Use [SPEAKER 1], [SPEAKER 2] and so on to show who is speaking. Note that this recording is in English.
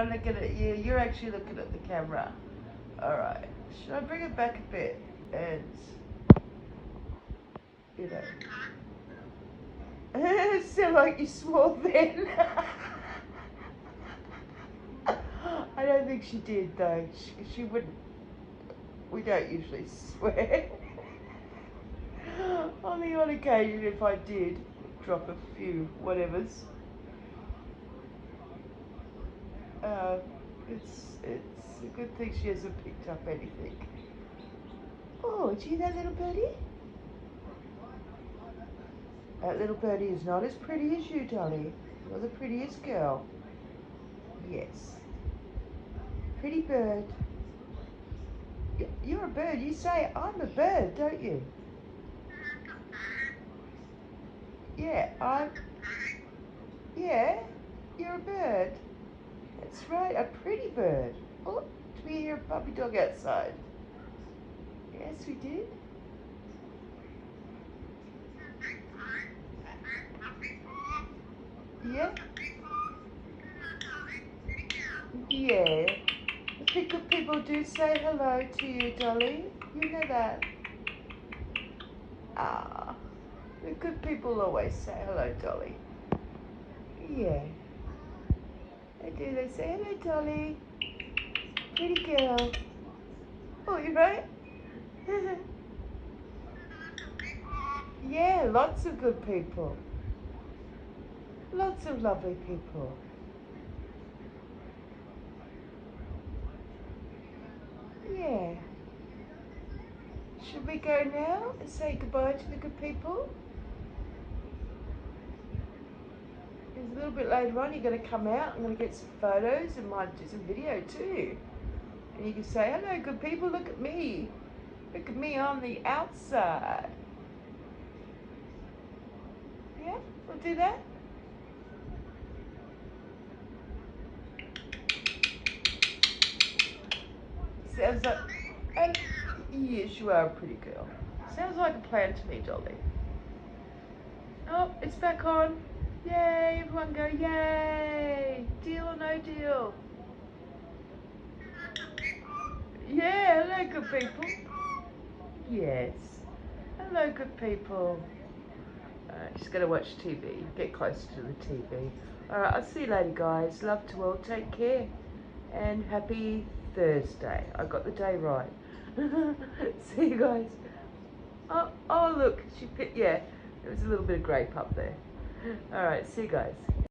[SPEAKER 1] I'm looking at you. You're actually looking at the camera. Alright. Should I bring it back a bit? And, you know. Sound like you swore then. I don't think she did though. She wouldn't. We don't usually swear. On the odd occasion, if I did, drop a few whatevers. It's a good thing she hasn't picked up anything. Oh, do you know that little birdie? That little birdie is not as pretty as you, Dolly. You're the prettiest girl. Yes. Pretty bird. You're a bird. You say, I'm a bird, don't you? Yeah, yeah, you're a bird. That's right, a pretty bird. Oh, do we hear a puppy dog outside? Yes, we did. Yeah? Yeah. The good people do say hello to you, Dolly. You know that. Ah, the good people always say hello, Dolly. Yeah. They do. They say hello, Dolly. Pretty girl. Oh, you're right. Yeah, lots of good people. Lots of lovely people. Yeah. Should we go now and say goodbye to the good people? It's a little bit later on. You're going to come out. I'm going to get some photos and might do some video too. And you can say, hello, good people. Look at me. Look at me on the outside. Yeah, we'll do that. Sounds like, and yes, you are a pretty girl. Sounds like a plan to me, Dolly. Oh, it's back on. Yay, everyone go, yay. Deal or no deal? Yeah, hello, good people. Yes. Hello, good people. Just going to watch TV. Get closer to the TV. Alright, I'll see you later, guys. Love to all. Take care. And happy Thursday. I got the day right. See you guys. Oh, look. Yeah. There was a little bit of grape up there. Alright, see you guys.